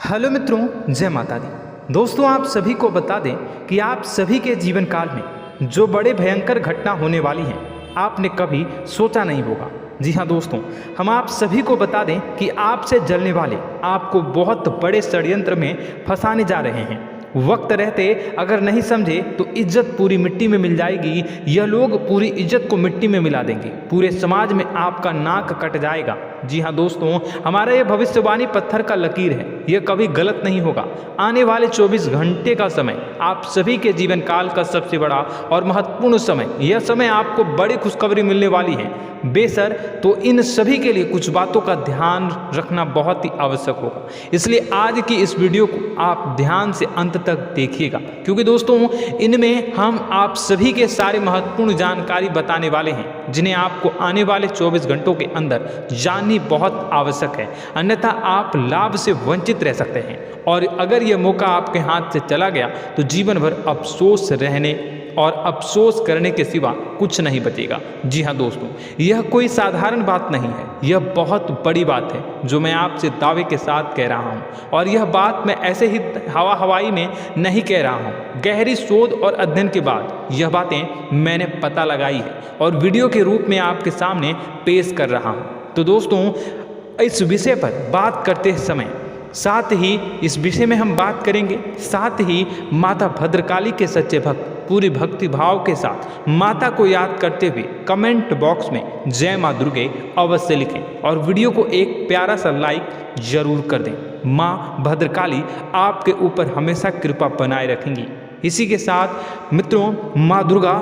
Hello मित्रों, जय माता दी। दोस्तों, आप सभी को बता दें कि आप सभी के जीवन काल में जो बड़े भयंकर घटना होने वाली हैं, आपने कभी सोचा नहीं होगा। जी हाँ दोस्तों, हम आप सभी को बता दें कि आपसे जलने वाले आपको बहुत बड़े षड्यंत्र में फंसाने जा रहे हैं। वक्त रहते अगर नहीं समझे तो इज्जत पूरी मिट्टी में मिल जाएगी। यह लोग पूरी इज्जत को मिट्टी में मिला देंगे। पूरे समाज में आपका नाक कट जाएगा। जी हाँ दोस्तों, हमारा यह भविष्यवाणी पत्थर का लकीर है। यह कभी गलत नहीं होगा। आने वाले 24 घंटे का समय आप सभी के जीवन काल का सबसे बड़ा और महत्वपूर्ण समय। यह समय आपको बड़ी खुशखबरी मिलने वाली है बेसर। तो इन सभी के लिए कुछ बातों का ध्यान रखना बहुत ही आवश्यक होगा। इसलिए आज की इस वीडियो को आप ध्यान से अंत तक देखिएगा, क्योंकि दोस्तों इनमें हम आप सभी के सारे महत्वपूर्ण जानकारी बताने वाले हैं, जिन्हें आपको आने वाले 24 घंटों के अंदर जाननी बहुत आवश्यक है। अन्यथा आप लाभ से वंचित रह सकते हैं, और अगर यह मौका आपके हाथ से चला गया तो जीवन भर अफसोस रहने और अफसोस करने के सिवा कुछ नहीं बचेगा। जी हाँ दोस्तों, यह कोई साधारण बात नहीं है। यह बहुत बड़ी बात है जो मैं आपसे दावे के साथ कह रहा हूँ, और यह बात मैं ऐसे ही हवाई में नहीं कह रहा हूँ। गहरी शोध और अध्ययन के बाद यह बातें मैंने पता लगाई है और वीडियो के रूप में आपके सामने पेश कर रहा हूँ। तो दोस्तों, इस विषय पर बात करते समय साथ ही इस विषय में हम बात करेंगे, साथ ही माता भद्रकाली के सच्चे भक्त पूरी भक्ति भाव के साथ माता को याद करते हुए कमेंट बॉक्स में जय माँ दुर्गे अवश्य लिखें, और वीडियो को एक प्यारा सा लाइक जरूर कर दें। माँ भद्रकाली आपके ऊपर हमेशा कृपा बनाए रखेंगी। इसी के साथ मित्रों, माँ दुर्गा,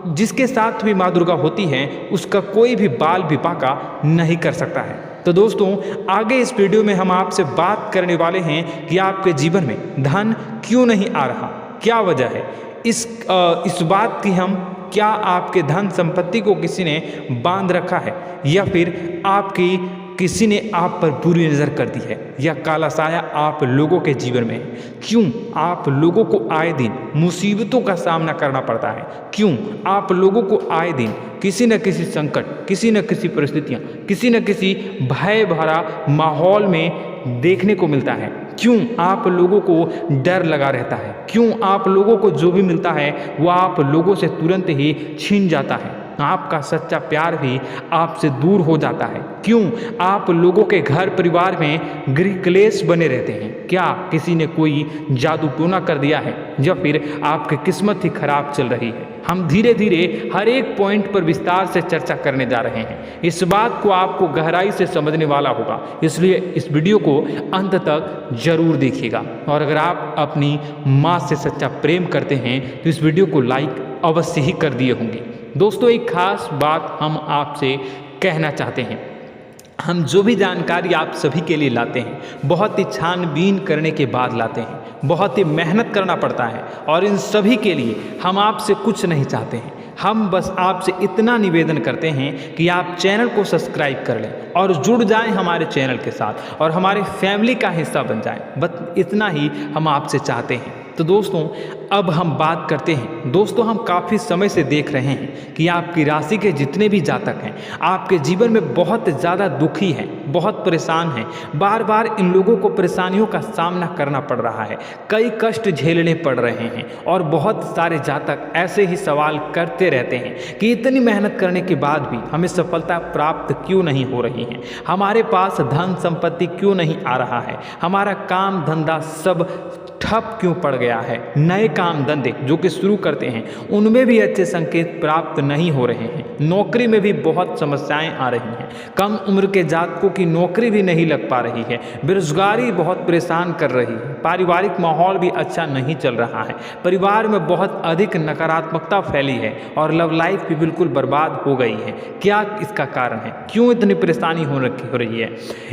जिसके साथ भी माँ दुर्गा होती है उसका कोई भी बाल भी बांका नहीं कर सकता है। तो दोस्तों, आगे इस वीडियो में हम आपसे बात करने वाले हैं कि आपके जीवन में धन क्यों नहीं आ रहा, क्या वजह है इस बात की। हम क्या आपके धन संपत्ति को किसी ने बांध रखा है, या फिर आपकी किसी ने आप पर बुरी नज़र कर दी है, या काला साया आप लोगों के जीवन में है। क्यों आप लोगों को आए दिन मुसीबतों का सामना करना पड़ता है? क्यों आप लोगों को आए दिन किसी न किसी संकट, किसी न किसी परिस्थितियाँ, किसी न किसी भय भरा माहौल में देखने को मिलता है? क्यों आप लोगों को डर लगा रहता है? क्यों आप लोगों को जो भी मिलता है वो आप लोगों से तुरंत ही छीन जाता है? आपका सच्चा प्यार भी आपसे दूर हो जाता है। क्यों आप लोगों के घर परिवार में गृह क्लेश बने रहते हैं? क्या किसी ने कोई जादू टोना कर दिया है, या फिर आपकी किस्मत ही खराब चल रही है? हम धीरे धीरे हर एक पॉइंट पर विस्तार से चर्चा करने जा रहे हैं। इस बात को आपको गहराई से समझने वाला होगा, इसलिए इस वीडियो को अंत तक जरूर देखिएगा। और अगर आप अपनी माँ से सच्चा प्रेम करते हैं तो इस वीडियो को लाइक अवश्य ही कर दिए होंगे। दोस्तों, एक खास बात हम आपसे कहना चाहते हैं। हम जो भी जानकारी आप सभी के लिए लाते हैं, बहुत ही छानबीन करने के बाद लाते हैं, बहुत ही मेहनत करना पड़ता है, और इन सभी के लिए हम आपसे कुछ नहीं चाहते हैं। हम बस आपसे इतना निवेदन करते हैं कि आप चैनल को सब्सक्राइब कर लें और जुड़ जाएं हमारे चैनल के साथ, और हमारे फैमिली का हिस्सा बन जाएं। बस इतना ही हम आपसे चाहते हैं। तो दोस्तों, अब हम बात करते हैं। दोस्तों, हम काफ़ी समय से देख रहे हैं कि आपकी राशि के जितने भी जातक हैं आपके जीवन में बहुत ज़्यादा दुखी हैं, बहुत परेशान हैं। बार बार इन लोगों को परेशानियों का सामना करना पड़ रहा है, कई कष्ट झेलने पड़ रहे हैं, और बहुत सारे जातक ऐसे ही सवाल करते रहते हैं कि इतनी मेहनत करने के बाद भी हमें सफलता प्राप्त क्यों नहीं हो रही है, हमारे पास धन संपत्ति क्यों नहीं आ रहा है, हमारा काम धंधा सब ठप क्यों पड़ गया है, नए काम धंधे जो कि शुरू करते हैं उनमें भी अच्छे संकेत प्राप्त नहीं हो रहे हैं, नौकरी में भी बहुत समस्याएं आ रही हैं, कम उम्र के जातकों की नौकरी भी नहीं लग पा रही है, बेरोजगारी बहुत परेशान कर रही है, पारिवारिक माहौल भी अच्छा नहीं चल रहा है, परिवार में बहुत अधिक नकारात्मकता फैली है, और लव लाइफ भी बिल्कुल बर्बाद हो गई है। क्या इसका कारण है? क्यों इतनी परेशानी हो रही है?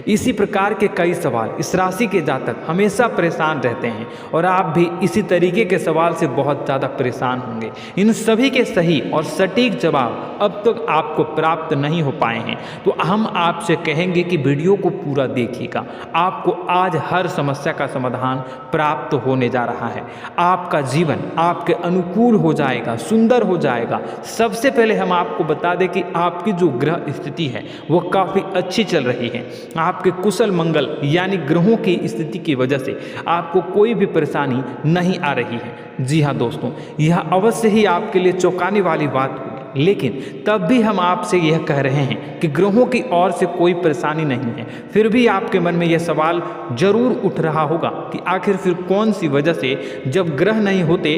इसी प्रकार के कई सवाल इस राशि के जातक हमेशा परेशान रहते हैं, और आप भी इसी तरीके के सवाल से बहुत ज़्यादा परेशान होंगे। इन सभी के सही और सटीक जवाब अब तक आपको प्राप्त नहीं हो पाए हैं, तो हम आपसे कहेंगे कि वीडियो को पूरा देखिएगा। आपको आज हर समस्या का समाधान प्राप्त होने जा रहा है। आपका जीवन आपके अनुकूल हो जाएगा, सुंदर हो जाएगा। सबसे पहले हम आपको बता दें कि आपकी जो ग्रह स्थिति है वो काफ़ी अच्छी चल रही है। आपके कुशल मंगल यानी ग्रहों की स्थिति की वजह से आपको कोई भी परेशानी नहीं आ रही है। जी हाँ दोस्तों, यह अवश्य ही आपके लिए चौंकाने वाली बात होगी, लेकिन तब भी हम आपसे यह कह रहे हैं कि ग्रहों की ओर से कोई परेशानी नहीं है। फिर भी आपके मन में यह सवाल जरूर उठ रहा होगा कि आखिर फिर कौन सी वजह से, जब ग्रह नहीं होते,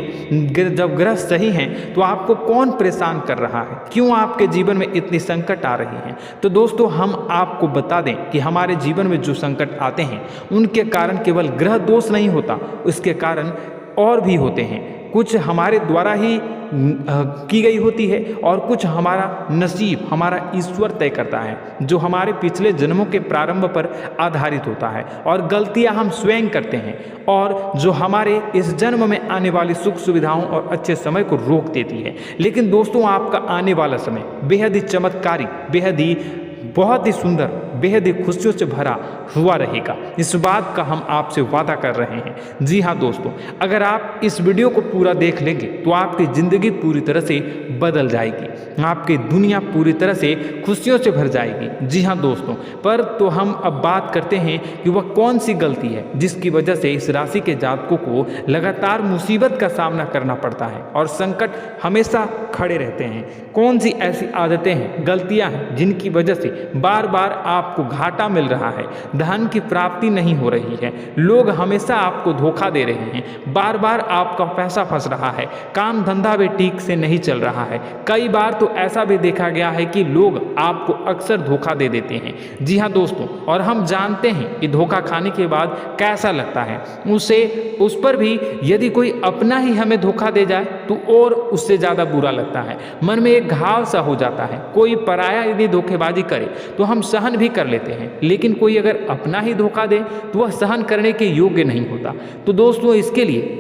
जब ग्रह सही हैं, तो आपको कौन परेशान कर रहा है, क्यों आपके जीवन में इतनी संकट आ रही हैं। तो दोस्तों, हम आपको बता दें कि हमारे जीवन में जो संकट आते हैं उनके कारण केवल ग्रह दोष नहीं होता, उसके कारण और भी होते हैं। कुछ हमारे द्वारा ही की गई होती है और कुछ हमारा नसीब, हमारा ईश्वर तय करता है, जो हमारे पिछले जन्मों के प्रारंभ पर आधारित होता है। और गलतियां हम स्वयं करते हैं और जो हमारे इस जन्म में आने वाली सुख सुविधाओं और अच्छे समय को रोक देती है। लेकिन दोस्तों, आपका आने वाला समय बेहद ही चमत्कारी, बेहद ही बहुत ही सुंदर, बेहद ही खुशियों से भरा हुआ रहेगा। इस बात का हम आपसे वादा कर रहे हैं। जी हाँ दोस्तों, अगर आप इस वीडियो को पूरा देख लेंगे तो आपकी ज़िंदगी पूरी तरह से बदल जाएगी, आपकी दुनिया पूरी तरह से खुशियों से भर जाएगी। जी हाँ दोस्तों, पर तो हम अब बात करते हैं कि वह कौन सी गलती है जिसकी वजह से इस राशि के जातकों को लगातार मुसीबत का सामना करना पड़ता है और संकट हमेशा खड़े रहते हैं। कौन सी ऐसी आदतें हैं, गलतियाँ हैं जिनकी वजह से बार बार आपको घाटा मिल रहा है, धन की प्राप्ति नहीं हो रही है, लोग हमेशा आपको धोखा दे रहे हैं, बार बार आपका पैसा फंस रहा है, काम धंधा भी ठीक से नहीं चल रहा है। कई बार तो ऐसा भी देखा गया है कि लोग आपको अक्सर धोखा दे देते हैं। जी हाँ दोस्तों, और हम जानते हैं कि धोखा खाने के बाद कैसा लगता है। उस पर भी यदि कोई अपना ही हमें धोखा दे जाए तो और उससे ज़्यादा बुरा लगता है, मन में एक घाव सा हो जाता है। कोई पराया यदि धोखेबाजी करे तो हम सहन भी कर लेते हैं, लेकिन कोई अगर अपना ही धोखा दे तो वह सहन करने के योग्य नहीं होता। तो दोस्तों, इसके लिए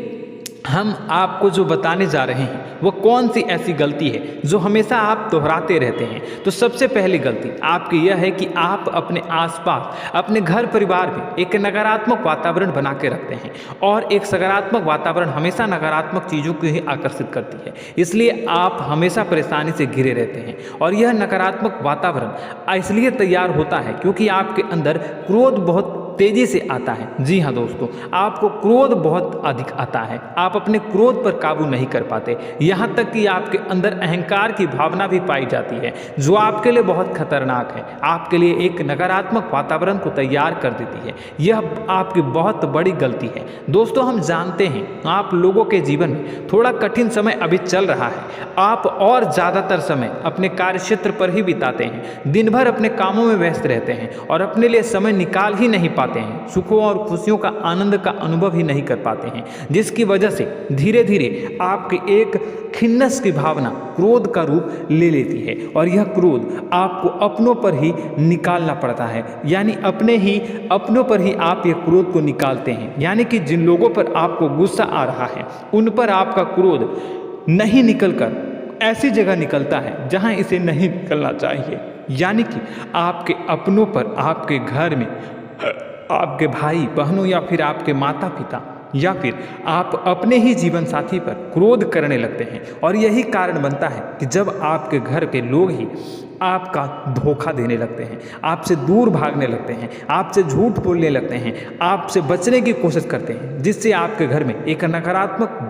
हम आपको जो बताने जा रहे हैं वो कौन सी ऐसी गलती है जो हमेशा आप दोहराते रहते हैं। तो सबसे पहली गलती आपकी यह है कि आप अपने आसपास, अपने घर परिवार में एक नकारात्मक वातावरण बना के रखते हैं, और एक सकारात्मक वातावरण हमेशा नकारात्मक चीज़ों को ही आकर्षित करती है। इसलिए आप हमेशा परेशानी से घिरे रहते हैं, और यह नकारात्मक वातावरण इसलिए तैयार होता है क्योंकि आपके अंदर क्रोध बहुत तेजी से आता है। जी हाँ दोस्तों, आपको क्रोध बहुत अधिक आता है, आप अपने क्रोध पर काबू नहीं कर पाते, यहाँ तक कि आपके अंदर अहंकार की भावना भी पाई जाती है, जो आपके लिए बहुत खतरनाक है, आपके लिए एक नकारात्मक वातावरण को तैयार कर देती है। यह आपकी बहुत बड़ी गलती है। दोस्तों, हम जानते हैं आप लोगों के जीवन में थोड़ा कठिन समय अभी चल रहा है। आप और ज़्यादातर समय अपने कार्यक्षेत्र पर ही बिताते हैं, दिन भर अपने कामों में व्यस्त रहते हैं और अपने लिए समय निकाल ही नहीं पाते हैं, सुखों और खुशियों का आनंद का अनुभव ही नहीं कर पाते हैं, जिसकी वजह से धीरे धीरे आपकी एक खिन्नस की भावना क्रोध का रूप ले लेती है, और यह क्रोध आपको अपनों पर ही निकालना पड़ता है। यानी अपनों पर ही आप ये क्रोध को निकालते हैं। यानी कि जिन लोगों पर आपको गुस्सा आ रहा है उन पर आपका क्रोध नहीं निकलकर ऐसी जगह निकलता है जहां इसे नहीं निकलना चाहिए। यानी कि आपके अपनों पर, आपके घर में आपके भाई बहनों या फिर आपके माता पिता या फिर आप अपने ही जीवन साथी पर क्रोध करने लगते हैं, और यही कारण बनता है कि जब आपके घर के लोग ही आपका धोखा देने लगते हैं, आपसे दूर भागने लगते हैं, आपसे झूठ बोलने लगते हैं, आपसे बचने की कोशिश करते हैं, जिससे आपके घर में एक नकारात्मक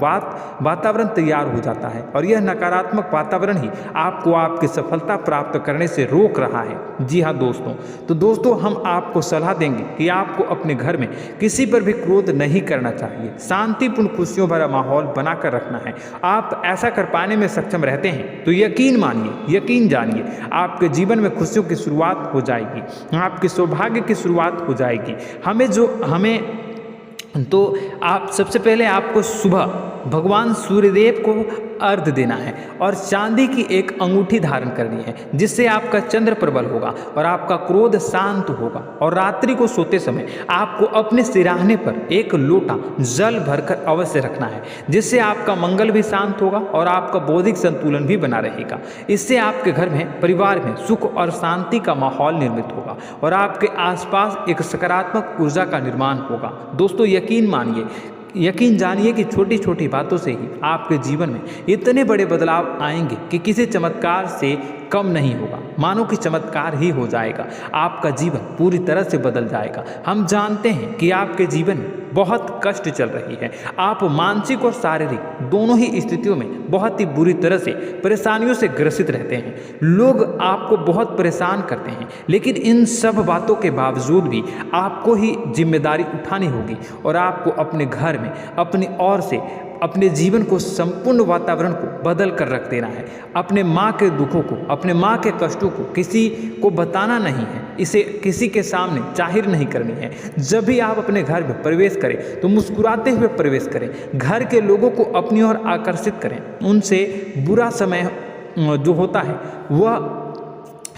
वातावरण तैयार हो जाता है, और यह नकारात्मक वातावरण ही आपको आपकी सफलता प्राप्त करने से रोक रहा है। जी हाँ दोस्तों, तो दोस्तों, हम आपको सलाह देंगे कि आपको अपने घर में किसी पर भी क्रोध नहीं करना चाहिए, शांतिपूर्ण खुशियों भरा माहौल बनाकर रखना है। आप ऐसा कर पाने में सक्षम रहते हैं तो यकीन मानिए, यकीन जानिए, आपके जीवन में खुशियों की शुरुआत हो जाएगी, आपके सौभाग्य की शुरुआत हो जाएगी। आप सबसे पहले आपको सुबह भगवान सूर्यदेव को अर्घ्य देना है और चांदी की एक अंगूठी धारण करनी है, जिससे आपका चंद्र प्रबल होगा और आपका क्रोध शांत होगा। और रात्रि को सोते समय आपको अपने सिराहने पर एक लोटा जल भरकर अवश्य रखना है, जिससे आपका मंगल भी शांत होगा और आपका बौद्धिक संतुलन भी बना रहेगा। इससे आपके घर में, परिवार में सुख और शांति का माहौल निर्मित होगा और आपके आसपास एक सकारात्मक ऊर्जा का निर्माण होगा। दोस्तों यकीन जानिए कि छोटी छोटी बातों से ही आपके जीवन में इतने बड़े बदलाव आएंगे कि किसी चमत्कार से कम नहीं होगा। मानो कि चमत्कार ही हो जाएगा, आपका जीवन पूरी तरह से बदल जाएगा। हम जानते हैं कि आपके जीवन में बहुत कष्ट चल रही है, आप मानसिक और शारीरिक दोनों ही स्थितियों में बहुत ही बुरी तरह से परेशानियों से ग्रसित रहते हैं। लोग आपको बहुत परेशान करते हैं, लेकिन इन सब बातों के बावजूद भी आपको ही जिम्मेदारी उठानी होगी और आपको अपने घर में अपनी ओर से अपने जीवन को, संपूर्ण वातावरण को बदल कर रख देना है। अपने माँ के दुखों को, अपने माँ के कष्टों को किसी को बताना नहीं है, इसे किसी के सामने जाहिर नहीं करनी है। जब भी आप अपने घर में प्रवेश करें तो मुस्कुराते हुए प्रवेश करें, घर के लोगों को अपनी ओर आकर्षित करें। उनसे बुरा समय जो होता है वह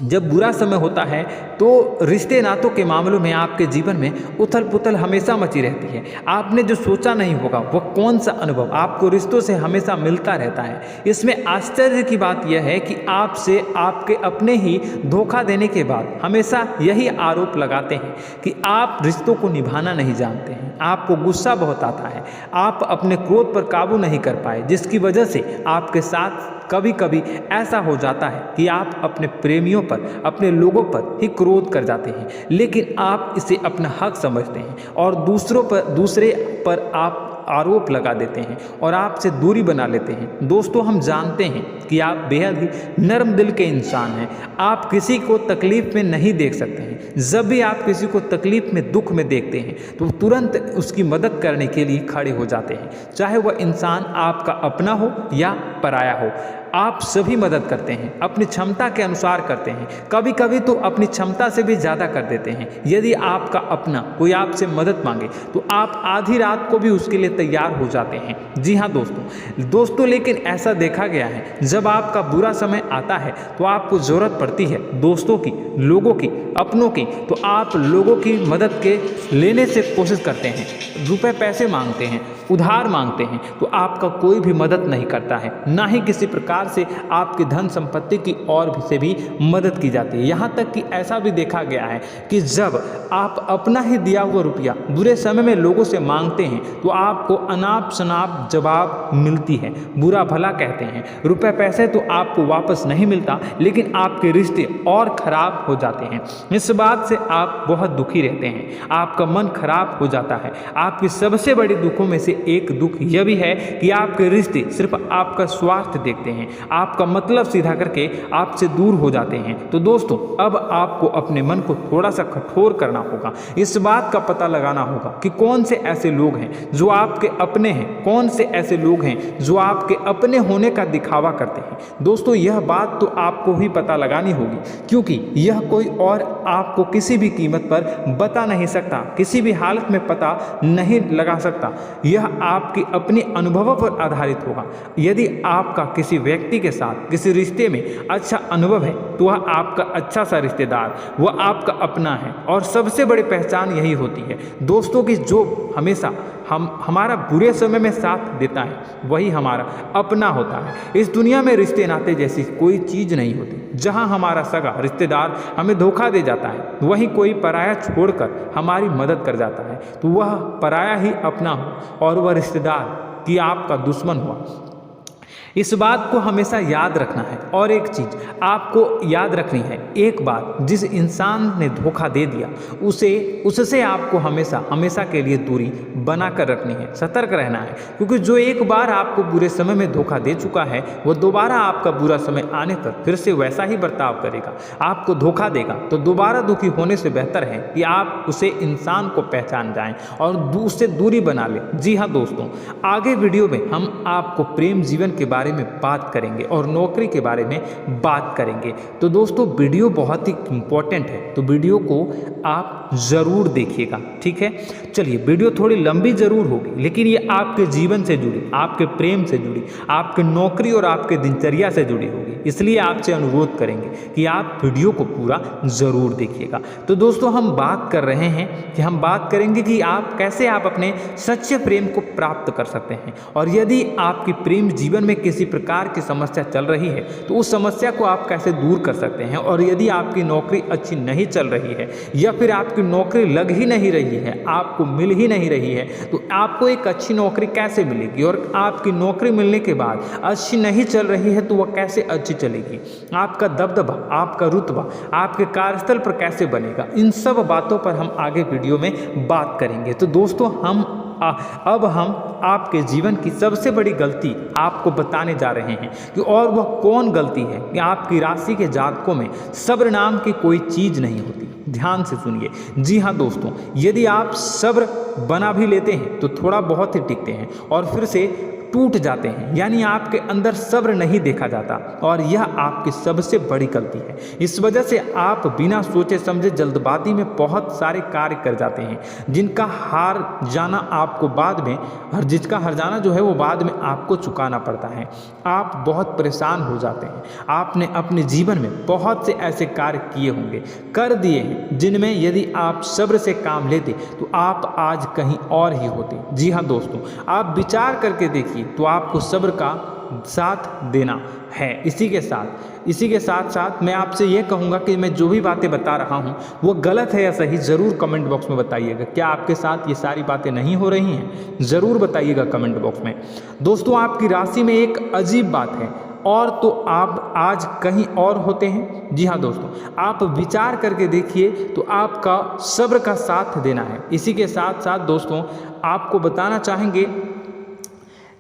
जब बुरा समय होता है तो रिश्ते नातों के मामलों में आपके जीवन में उथल पुथल हमेशा मची रहती है। आपने जो सोचा नहीं होगा वह कौन सा अनुभव आपको रिश्तों से हमेशा मिलता रहता है। इसमें आश्चर्य की बात यह है कि आपसे आपके अपने ही धोखा देने के बाद हमेशा यही आरोप लगाते हैं कि आप रिश्तों को निभाना नहीं जानते हैं। आपको गुस्सा बहुत आता है, आप अपने क्रोध पर काबू नहीं कर पाए, जिसकी वजह से आपके साथ कभी कभी ऐसा हो जाता है कि आप अपने प्रेमियों पर, अपने लोगों पर ही क्रोध कर जाते हैं, लेकिन आप इसे अपना हक समझते हैं और दूसरे पर आप आरोप लगा देते हैं और आपसे दूरी बना लेते हैं। दोस्तों हम जानते हैं कि आप बेहद ही नर्म दिल के इंसान हैं। आप किसी को तकलीफ में नहीं देख सकते हैं। जब भी आप किसी को तकलीफ में, दुख में देखते हैं तो तुरंत उसकी मदद करने के लिए खड़े हो जाते हैं, चाहे वह इंसान आपका अपना हो या पराया हो। आप सभी मदद करते हैं, अपनी क्षमता के अनुसार करते हैं, कभी कभी तो अपनी क्षमता से भी ज़्यादा कर देते हैं। यदि आपका अपना कोई आपसे मदद मांगे तो आप आधी रात को भी उसके लिए तैयार हो जाते हैं। जी हाँ दोस्तों, लेकिन ऐसा देखा गया है जब आपका बुरा समय आता है तो आपको ज़रूरत पड़ती है दोस्तों की, लोगों की, अपनों की, तो आप लोगों की मदद के लेने से कोशिश करते हैं, रुपए पैसे मांगते हैं, उधार मांगते हैं, तो आपका कोई भी मदद नहीं करता है, ना ही किसी प्रकार से आपकी धन संपत्ति की ओर से भी मदद की जाती है। यहाँ तक कि ऐसा भी देखा गया है कि जब आप अपना ही दिया हुआ रुपया बुरे समय में लोगों से मांगते हैं तो आपको अनाप शनाप जवाब मिलती है, बुरा भला कहते हैं। रुपए पैसे तो आपको वापस नहीं मिलता, लेकिन आपके रिश्ते और खराब हो जाते हैं। इस बात से आप बहुत दुखी रहते हैं, आपका मन खराब हो जाता है। आपकी सबसे बड़ी दुखों में से एक दुख यह भी है कि आपके रिश्ते सिर्फ आपका स्वार्थ देखते हैं, आपका मतलब सीधा करके आपसे दूर हो जाते हैं। तो दोस्तों अब आपको अपने मन को थोड़ा सा कठोर करना होगा, इस बात का पता लगाना होगा कि कौन से ऐसे लोग हैं जो आपके अपने हैं, कौन से ऐसे लोग हैं जो आपके अपने होने का दिखावा करते हैं। दोस्तों यह बात तो आपको ही पता लगानी होगी, क्योंकि यह कोई और आपको किसी भी कीमत पर बता नहीं सकता, किसी भी हालत में पता नहीं लगा सकता। यह आपके अपने अनुभवों पर आधारित होगा। यदि आपका किसी व्यक्ति के साथ किसी रिश्ते में अच्छा अनुभव है तो वह आपका अच्छा सा रिश्तेदार, वह आपका अपना है। और सबसे बड़ी पहचान यही होती है दोस्तों की, जो हमेशा हमारा बुरे समय में साथ देता है वही हमारा अपना होता है। इस दुनिया में रिश्ते नाते जैसी कोई चीज़ नहीं होती। जहां हमारा सगा रिश्तेदार हमें धोखा दे जाता है, वहीं कोई पराया छोड़कर हमारी मदद कर जाता है, तो वह पराया ही अपना हो और वह रिश्तेदार कि आपका दुश्मन हुआ। इस बात को हमेशा याद रखना है। और एक चीज़ आपको याद रखनी है, एक बात, जिस इंसान ने धोखा दे दिया उससे आपको हमेशा के लिए दूरी बना कर रखनी है, सतर्क रहना है। क्योंकि जो एक बार आपको बुरे समय में धोखा दे चुका है वो दोबारा आपका बुरा समय आने पर फिर से वैसा ही बर्ताव करेगा, आपको धोखा देगा। तो दोबारा दुखी होने से बेहतर है कि आप उसे इंसान को पहचान जाएं और उससे दूरी बना लें। जी हाँ दोस्तों, आगे वीडियो में हम आपको प्रेम जीवन के बारे बारे में बात करेंगे और नौकरी के बारे में बात करेंगे। तो दोस्तों वीडियो बहुत ही इम्पोर्टेंट है, तो वीडियो को आप ज़रूर देखिएगा, ठीक है। चलिए, वीडियो थोड़ी लंबी ज़रूर होगी, लेकिन ये आपके जीवन से जुड़ी, आपके प्रेम से जुड़ी, आपके नौकरी और आपके दिनचर्या से जुड़ी होगी, इसलिए आपसे अनुरोध करेंगे कि आप वीडियो को पूरा ज़रूर देखिएगा। तो दोस्तों, हम बात कर रहे हैं कि हम बात करेंगे कि आप कैसे आप अपने सच्चे प्रेम को प्राप्त कर सकते हैं, और यदि आपकी प्रेम जीवन में किसी प्रकार की समस्या चल रही है तो उस समस्या को आप कैसे दूर कर सकते हैं, और यदि आपकी नौकरी अच्छी नहीं चल रही है या फिर आपकी नौकरी लग ही नहीं रही है, आपको मिल ही नहीं रही है, तो आपको एक अच्छी नौकरी कैसे मिलेगी, और आपकी नौकरी मिलने के बाद अच्छी नहीं चल रही है तो वह कैसे अच्छी चलेगी, आपका दबदबा, आपका रुतबा आपके कार्यस्थल पर कैसे बनेगा, इन सब बातों पर हम आगे वीडियो में बात करेंगे। तो दोस्तों, अब हम आपके जीवन की सबसे बड़ी गलती आपको बताने जा रहे हैं कि और वह कौन गलती है कि आपकी राशि के जातकों में सब्र नाम की कोई चीज़ नहीं होती। ध्यान से सुनिए। जी हाँ दोस्तों, यदि आप सब्र बना भी लेते हैं तो थोड़ा बहुत ही टिकते हैं और फिर से टूट जाते हैं, यानी आपके अंदर सब्र नहीं देखा जाता, और यह आपकी सबसे बड़ी गलती है। इस वजह से आप बिना सोचे समझे जल्दबाजी में बहुत सारे कार्य कर जाते हैं, जिनका हार जाना आपको बाद में, और जिसका हर जाना जो है वो बाद में आपको चुकाना पड़ता है। आप बहुत परेशान हो जाते हैं। आपने अपने जीवन में बहुत से ऐसे कार्य किए होंगे, कर दिए हैं, जिनमें यदि आप सब्र से काम लेते तो आप आज कहीं और ही होते। जी हाँ दोस्तों, आप विचार करके देखिए, तो आपको सब्र का साथ देना है। इसी के साथ साथ मैं आपसे यह कहूँगा कि मैं जो भी बातें बता रहा हूँ वो गलत है या सही, ज़रूर कमेंट बॉक्स में बताइएगा। क्या आपके साथ ये सारी बातें नहीं हो रही हैं, ज़रूर बताइएगा कमेंट बॉक्स में। दोस्तों, आपकी राशि में एक अजीब बात है, और तो आप आज कहीं और होते हैं। जी हाँ दोस्तों, आप विचार करके देखिए, तो आपका सब्र का साथ देना है। इसी के साथ साथ दोस्तों, आपको बताना चाहेंगे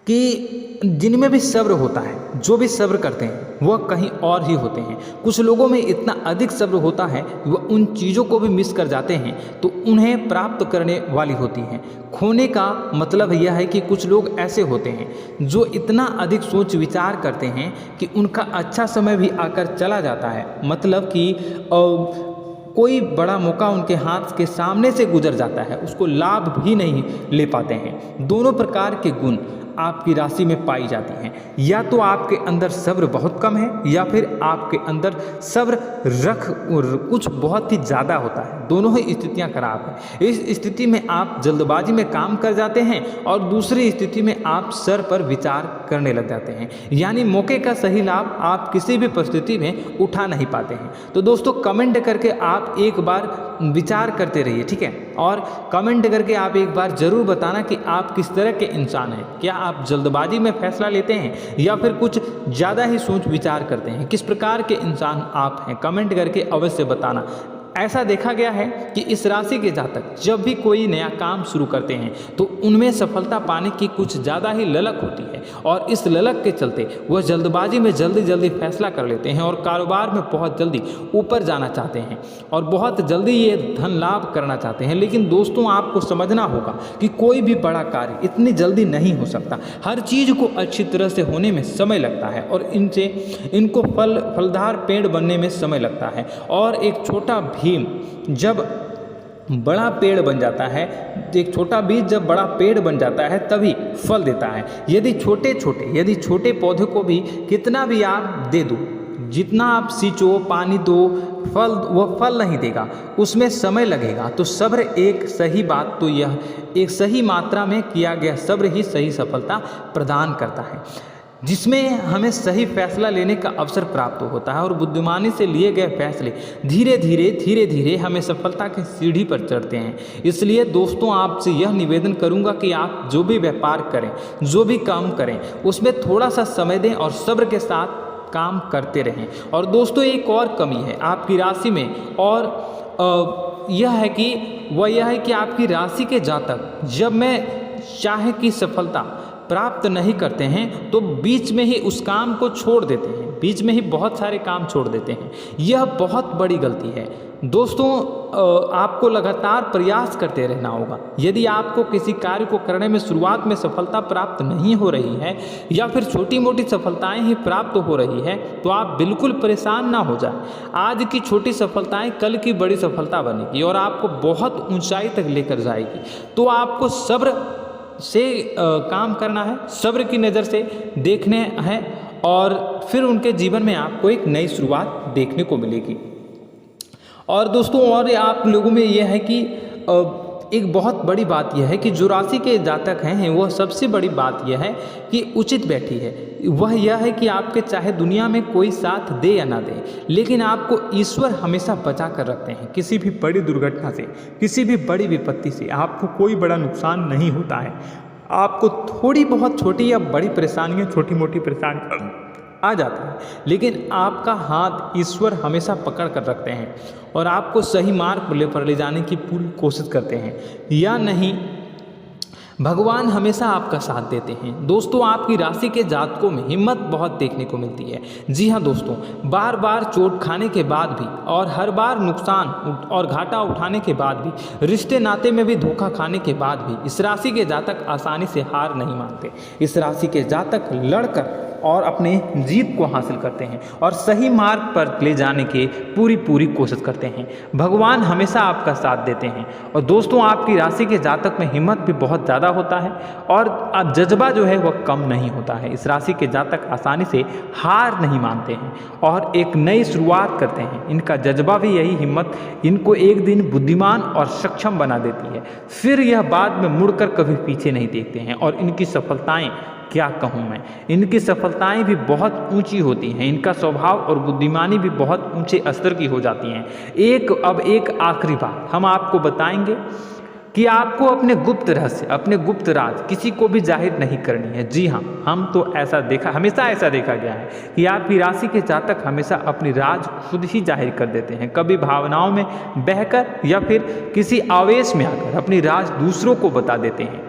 कि जिनमें भी सब्र होता है, जो भी सब्र करते हैं वह कहीं और ही होते हैं। कुछ लोगों में इतना अधिक सब्र होता है कि वह उन चीज़ों को भी मिस कर जाते हैं तो उन्हें प्राप्त करने वाली होती हैं। खोने का मतलब यह है कि कुछ लोग ऐसे होते हैं जो इतना अधिक सोच विचार करते हैं कि उनका अच्छा समय भी आकर चला जाता है, मतलब कि कोई बड़ा मौका उनके हाथ के सामने से गुजर जाता है, उसको लाभ भी नहीं ले पाते हैं। दोनों प्रकार के गुण आपकी राशि में पाई जाती हैं। या तो आपके अंदर सब्र बहुत कम है, या फिर आपके अंदर सब्र रख कुछ बहुत ही ज़्यादा होता है। दोनों ही स्थितियां खराब हैं। इस स्थिति में आप जल्दबाजी में काम कर जाते हैं, और दूसरी स्थिति में आप सर पर विचार करने लग जाते हैं, यानी मौके का सही लाभ आप किसी भी परिस्थिति में उठा नहीं पाते हैं। तो दोस्तों, कमेंट करके आप एक बार विचार करते रहिए, ठीक है, और कमेंट करके आप एक बार ज़रूर बताना कि आप किस तरह के इंसान हैं। क्या आप जल्दबाजी में फैसला लेते हैं या फिर कुछ ज़्यादा ही सोच विचार करते हैं? किस प्रकार के इंसान आप हैं, कमेंट करके अवश्य बताना। ऐसा देखा गया है कि इस राशि के जातक जब भी कोई नया काम शुरू करते हैं तो उनमें सफलता पाने की कुछ ज़्यादा ही ललक होती है, और इस ललक के चलते वह जल्दबाजी में जल्दी फैसला कर लेते हैं और कारोबार में बहुत जल्दी ऊपर जाना चाहते हैं और बहुत जल्दी ये धन लाभ करना चाहते हैं। लेकिन दोस्तों, आपको समझना होगा कि कोई भी बड़ा कार्य इतनी जल्दी नहीं हो सकता। हर चीज़ को अच्छी तरह से होने में समय लगता है, और इनको फलदार पेड़ बनने में समय लगता है। और एक छोटा भीम जब बड़ा पेड़ बन जाता है, एक छोटा बीज जब बड़ा पेड़ बन जाता है तभी फल देता है। यदि छोटे पौधे को भी कितना भी आप दे दो, जितना आप सींचो, पानी दो, वह फल नहीं देगा, उसमें समय लगेगा। तो सब्र एक सही बात, तो यह एक सही मात्रा में किया गया सब्र ही सही सफलता प्रदान करता है, जिसमें हमें सही फैसला लेने का अवसर प्राप्त होता है, और बुद्धिमानी से लिए गए फैसले धीरे धीरे हमें सफलता की सीढ़ी पर चढ़ते हैं। इसलिए दोस्तों, आपसे यह निवेदन करूंगा कि आप जो भी व्यापार करें, जो भी काम करें, उसमें थोड़ा सा समय दें और सब्र के साथ काम करते रहें। और दोस्तों, एक और कमी है आपकी राशि में, और यह है कि आपकी राशि के जातक जब में चाहे कि सफलता प्राप्त नहीं करते हैं तो बीच में ही उस काम को छोड़ देते हैं, बीच में ही बहुत सारे काम छोड़ देते हैं। यह बहुत बड़ी गलती है दोस्तों। आपको लगातार प्रयास करते रहना होगा। यदि आपको किसी कार्य को करने में शुरुआत में सफलता प्राप्त नहीं हो रही है या फिर छोटी मोटी सफलताएं ही प्राप्त हो रही है तो आप बिल्कुल परेशान ना हो जाए। आज की छोटी सफलताएं कल की बड़ी सफलता बनेगी और आपको बहुत ऊंचाई तक लेकर जाएगी। तो आपको सब्र से काम करना है, सब्र की नज़र से देखने हैं और फिर उनके जीवन में आपको एक नई शुरुआत देखने को मिलेगी। और दोस्तों और आप लोगों में यह है कि एक बहुत बड़ी बात यह है कि जो राशि के जातक हैं वह सबसे बड़ी बात यह है कि उचित बैठी है। वह यह है कि आपके चाहे दुनिया में कोई साथ दे या ना दे, लेकिन आपको ईश्वर हमेशा बचा कर रखते हैं। किसी भी बड़ी दुर्घटना से, किसी भी बड़ी विपत्ति से आपको कोई बड़ा नुकसान नहीं होता है। आपको थोड़ी बहुत छोटी या बड़ी परेशानियाँ, छोटी मोटी परेशानी आ जाता है, लेकिन आपका हाथ ईश्वर हमेशा पकड़ कर रखते हैं और आपको सही मार्ग पर ले जाने की पूरी कोशिश करते हैं। या नहीं, भगवान हमेशा आपका साथ देते हैं। दोस्तों आपकी राशि के जातकों में हिम्मत बहुत देखने को मिलती है। जी हाँ दोस्तों, बार बार चोट खाने के बाद भी और हर बार नुकसान और घाटा उठाने के बाद भी, रिश्ते नाते में भी धोखा खाने के बाद भी इस राशि के जातक आसानी से हार नहीं मानते। इस राशि के जातक लड़कर और अपने जीत को हासिल करते हैं और सही मार्ग पर ले जाने की पूरी कोशिश करते हैं। भगवान हमेशा आपका साथ देते हैं। और दोस्तों आपकी राशि के जातक में हिम्मत भी बहुत ज़्यादा होता है और अब जज्बा जो है वह कम नहीं होता है। इस राशि के जातक आसानी से हार नहीं मानते हैं और एक नई शुरुआत करते हैं। इनका जज्बा भी, यही हिम्मत इनको एक दिन बुद्धिमान और सक्षम बना देती है। फिर यह बाद में मुड़कर कभी पीछे नहीं देखते हैं। और इनकी सफलताएं क्या कहूँ मैं, इनकी सफलताएं भी बहुत ऊंची होती हैं। इनका स्वभाव और बुद्धिमानी भी बहुत ऊंचे स्तर की हो जाती हैं। अब एक आखिरी बात हम आपको बताएंगे कि आपको अपने गुप्त रहस्य, अपने गुप्त राज किसी को भी जाहिर नहीं करनी है। जी हाँ, हम तो हमेशा ऐसा देखा गया है कि आपकी राशि के जातक हमेशा अपनी राज खुद ही जाहिर कर देते हैं। कभी भावनाओं में बहकर या फिर किसी आवेश में आकर अपनी राज दूसरों को बता देते हैं,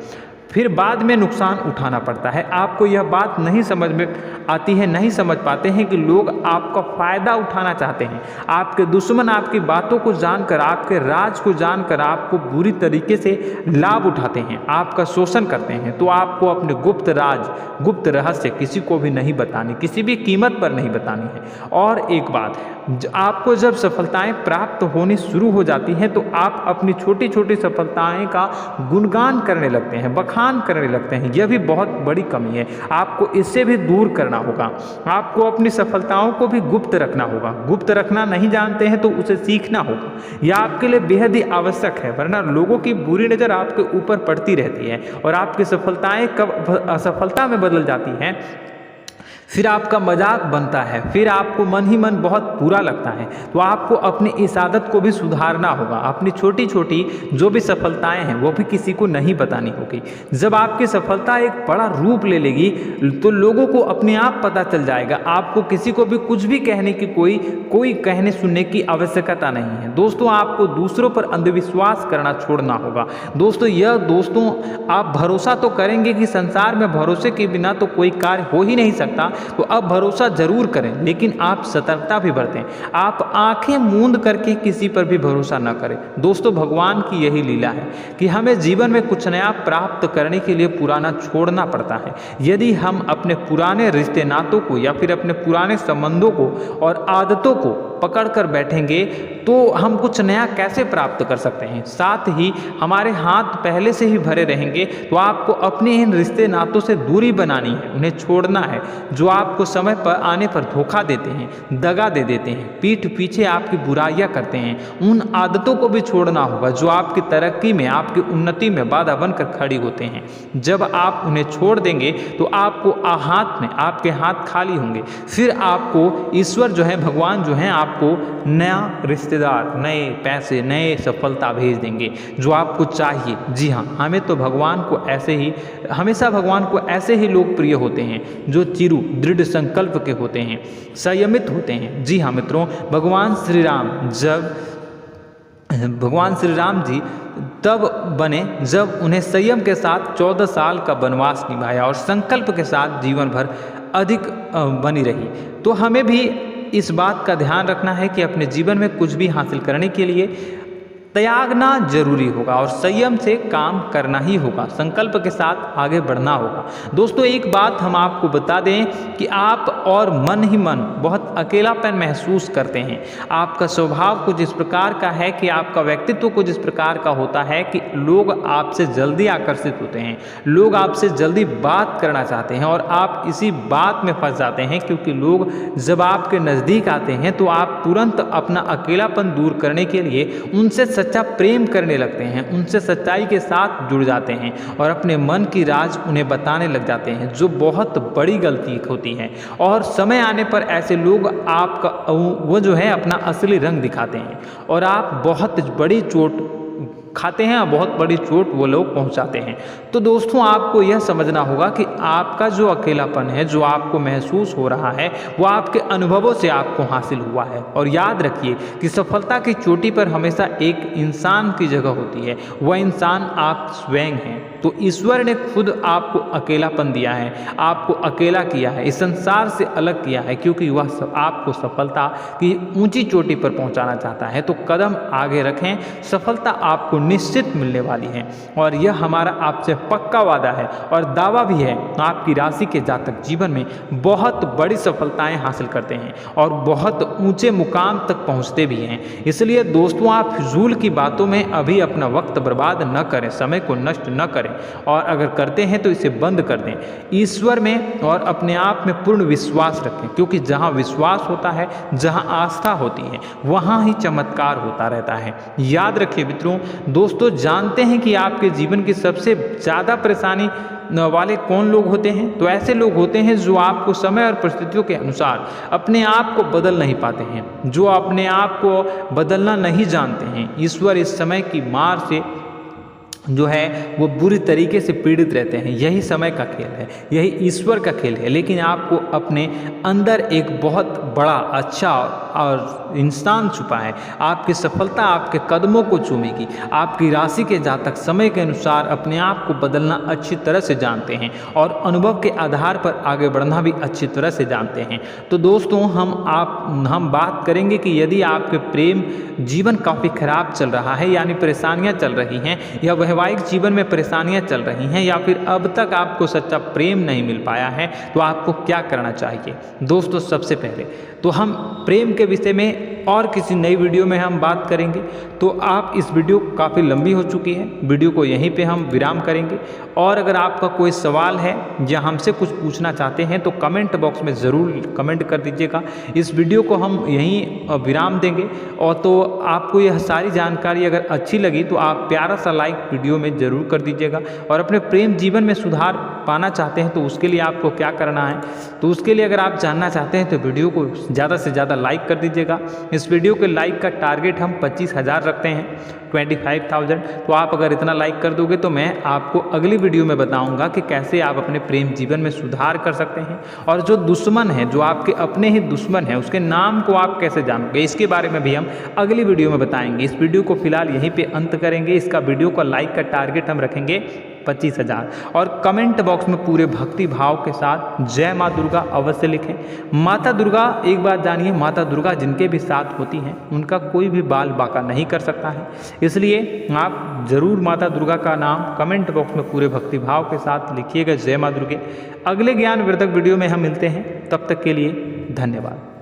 फिर बाद में नुकसान उठाना पड़ता है। आपको यह बात नहीं समझ में आती है, नहीं समझ पाते हैं कि लोग आपका फ़ायदा उठाना चाहते हैं। आपके दुश्मन आपकी बातों को जानकर, आपके राज को जानकर आपको बुरी तरीके से लाभ उठाते हैं, आपका शोषण करते हैं। तो आपको अपने गुप्त राज, गुप्त रहस्य किसी को भी नहीं बतानी, किसी भी कीमत पर नहीं बतानी है। और एक बात, आपको जब सफलताएं प्राप्त होनी शुरू हो जाती हैं तो आप अपनी छोटी छोटी सफलताएं का गुणगान करने लगते हैं, बखान करने लगते हैं। यह भी बहुत बड़ी कमी है, आपको इससे भी दूर करना होगा। आपको अपनी सफलताओं को भी गुप्त रखना होगा। गुप्त रखना नहीं जानते हैं तो उसे सीखना होगा। यह आपके लिए बेहद ही आवश्यक है, वरना लोगों की बुरी नज़र आपके ऊपर पड़ती रहती है और आपकी सफलताएं कब असफलता में बदल जाती हैं, फिर आपका मजाक बनता है, फिर आपको मन ही मन बहुत बुरा लगता है। तो आपको अपनी इस आदत को भी सुधारना होगा। अपनी छोटी छोटी जो भी सफलताएं हैं वो भी किसी को नहीं बतानी होगी। जब आपकी सफलता एक बड़ा रूप ले लेगी तो लोगों को अपने आप पता चल जाएगा। आपको किसी को भी कुछ भी कहने की कोई कहने सुनने की आवश्यकता नहीं है। दोस्तों आपको दूसरों पर अंधविश्वास करना छोड़ना होगा। दोस्तों आप भरोसा तो करेंगे कि संसार में भरोसे के बिना तो कोई कार्य हो ही नहीं सकता, तो अब भरोसा जरूर करें, लेकिन आप सतर्कता भी बरतें। आप आंखें मूंद करके किसी पर भी भरोसा न करें। दोस्तों भगवान की यही लीला है कि हमें जीवन में कुछ नया प्राप्त करने के लिए पुराना छोड़ना पड़ता है। यदि हम अपने पुराने रिश्ते नातों को या फिर अपने पुराने संबंधों को और आदतों को पकड़ कर बैठेंगे तो हम कुछ नया कैसे प्राप्त कर सकते हैं। साथ ही हमारे हाथ पहले से ही भरे रहेंगे। तो आपको अपने इन रिश्ते नातों से दूरी बनानी है, उन्हें छोड़ना है जो आपको समय पर आने पर धोखा देते हैं, दगा दे देते हैं, पीठ पीछे आपकी बुराइयां करते हैं। उन आदतों को भी छोड़ना होगा जो आपकी तरक्की में, आपकी उन्नति में बाधा बनकर खड़ी होते हैं। जब आप उन्हें छोड़ देंगे तो आपके हाथ खाली होंगे। फिर आपको ईश्वर जो है, भगवान जो है, आपको नया रिश्तेदार, नए पैसे, नए सफलता भेज देंगे जो आपको चाहिए। जी हाँ, हमें तो हमेशा भगवान को ऐसे ही लोग प्रिय होते हैं जो चिरु दृढ़ संकल्प के होते हैं, संयमित होते हैं। जी हाँ मित्रों, भगवान श्री राम भगवान श्री राम जी तब बने जब उन्हें संयम के साथ 14 साल का वनवास निभाया और संकल्प के साथ जीवन भर अधिक बनी रही। तो हमें भी इस बात का ध्यान रखना है कि अपने जीवन में कुछ भी हासिल करने के लिए त्यागना जरूरी होगा और संयम से काम करना ही होगा, संकल्प के साथ आगे बढ़ना होगा। दोस्तों एक बात हम आपको बता दें कि आप और मन ही मन बहुत अकेलापन महसूस करते हैं। आपका स्वभाव कुछ इस प्रकार का है कि आपका व्यक्तित्व कुछ इस प्रकार का होता है कि लोग आपसे जल्दी आकर्षित होते हैं, लोग आपसे जल्दी बात करना चाहते हैं और आप इसी बात में फंस जाते हैं, क्योंकि लोग जब आपके नज़दीक आते हैं तो आप तुरंत अपना अकेलापन दूर करने के लिए उनसे सच्चा प्रेम करने लगते हैं, उनसे सच्चाई के साथ जुड़ जाते हैं और अपने मन की राज उन्हें बताने लग जाते हैं, जो बहुत बड़ी गलती होती है। और समय आने पर ऐसे लोग आपका वो जो है अपना असली रंग दिखाते हैं और आप बहुत बड़ी चोट खाते हैं, बहुत बड़ी चोट वो लोग पहुंचाते हैं। तो दोस्तों आपको यह समझना होगा कि आपका जो अकेलापन है, जो आपको महसूस हो रहा है, वो आपके अनुभवों से आपको हासिल हुआ है। और याद रखिए कि सफलता की चोटी पर हमेशा एक इंसान की जगह होती है, वह इंसान आप स्वयं हैं। तो ईश्वर ने खुद आपको अकेलापन दिया है, आपको अकेला किया है, इस संसार से अलग किया है, क्योंकि वह आपको सफलता की ऊंची चोटी पर पहुंचाना चाहता है। तो कदम आगे रखें, सफलता आपको निश्चित मिलने वाली है और यह हमारा आपसे पक्का वादा है और दावा भी है। आपकी राशि के जातक जीवन में बहुत बड़ी सफलताएं हासिल करते हैं और बहुत ऊंचे मुकाम तक पहुंचते भी हैं। इसलिए दोस्तों आप फिजूल की बातों में अभी अपना वक्त बर्बाद न करें, समय को नष्ट न करें और अगर करते हैं तो इसे बंद कर दें। ईश्वर में और अपने आप में पूर्ण विश्वास रखें, क्योंकि जहां विश्वास होता है, जहां आस्था होती है, वहां ही चमत्कार होता रहता है। याद रखिए मित्रों, दोस्तों जानते हैं कि आपके जीवन की सबसे ज़्यादा परेशानी वाले कौन लोग होते हैं? तो ऐसे लोग होते हैं जो आपको समय और परिस्थितियों के अनुसार अपने आप को बदल नहीं पाते हैं, जो अपने आप को बदलना नहीं जानते हैं। ईश्वर इस समय की मार से जो है वो बुरी तरीके से पीड़ित रहते हैं। यही समय का खेल है, यही ईश्वर का खेल है। लेकिन आपको अपने अंदर एक बहुत बड़ा अच्छा और इंसान छुपा है। आपकी सफलता आपके कदमों को चूमेगी। आपकी राशि के जातक समय के अनुसार अपने आप को बदलना अच्छी तरह से जानते हैं और अनुभव के आधार पर आगे बढ़ना भी अच्छी तरह से जानते हैं। तो दोस्तों हम बात करेंगे कि यदि आपके प्रेम जीवन काफ़ी खराब चल रहा है, यानी परेशानियां चल रही हैं, या वैवाहिक जीवन में परेशानियां चल रही हैं, या फिर अब तक आपको सच्चा प्रेम नहीं मिल पाया है, तो आपको क्या करना चाहिए? दोस्तों सबसे पहले तो हम प्रेम के विषय में और किसी नई वीडियो में हम बात करेंगे। तो आप इस वीडियो काफ़ी लंबी हो चुकी है, वीडियो को यहीं पे हम विराम करेंगे। और अगर आपका कोई सवाल है या हमसे कुछ पूछना चाहते हैं तो कमेंट बॉक्स में ज़रूर कमेंट कर दीजिएगा। इस वीडियो को हम यहीं विराम देंगे। और तो आपको यह सारी जानकारी अगर अच्छी लगी तो आप प्यारा सा लाइक वीडियो में ज़रूर कर दीजिएगा। और अपने प्रेम जीवन में सुधार पाना चाहते हैं तो उसके लिए आपको क्या करना है, तो उसके लिए अगर आप जानना चाहते हैं तो वीडियो को ज़्यादा से ज़्यादा लाइक कर दीजिएगा। इस वीडियो के लाइक का टारगेट हम 25,000 रखते हैं, 25,000। तो आप अगर इतना लाइक कर दोगे तो मैं आपको अगली वीडियो में बताऊंगा कि कैसे आप अपने प्रेम जीवन में सुधार कर सकते हैं। और जो दुश्मन है, जो आपके अपने ही दुश्मन है, उसके नाम को आप कैसे जानोगे, इसके बारे में भी हम अगली वीडियो में बताएंगे। इस वीडियो को फिलहाल यहीं पे अंत करेंगे। इसका वीडियो का लाइक का टारगेट हम रखेंगे 25,000। और कमेंट बॉक्स में पूरे भक्ति भाव के साथ जय माँ दुर्गा अवश्य लिखें। माता दुर्गा, एक बात जानिए, माता दुर्गा जिनके भी साथ होती हैं उनका कोई भी बाल बांका नहीं कर सकता है। इसलिए आप जरूर माता दुर्गा का नाम कमेंट बॉक्स में पूरे भक्ति भाव के साथ लिखिएगा, जय माँ दुर्गे। अगले ज्ञानवर्धक वीडियो में हम मिलते हैं, तब तक के लिए धन्यवाद।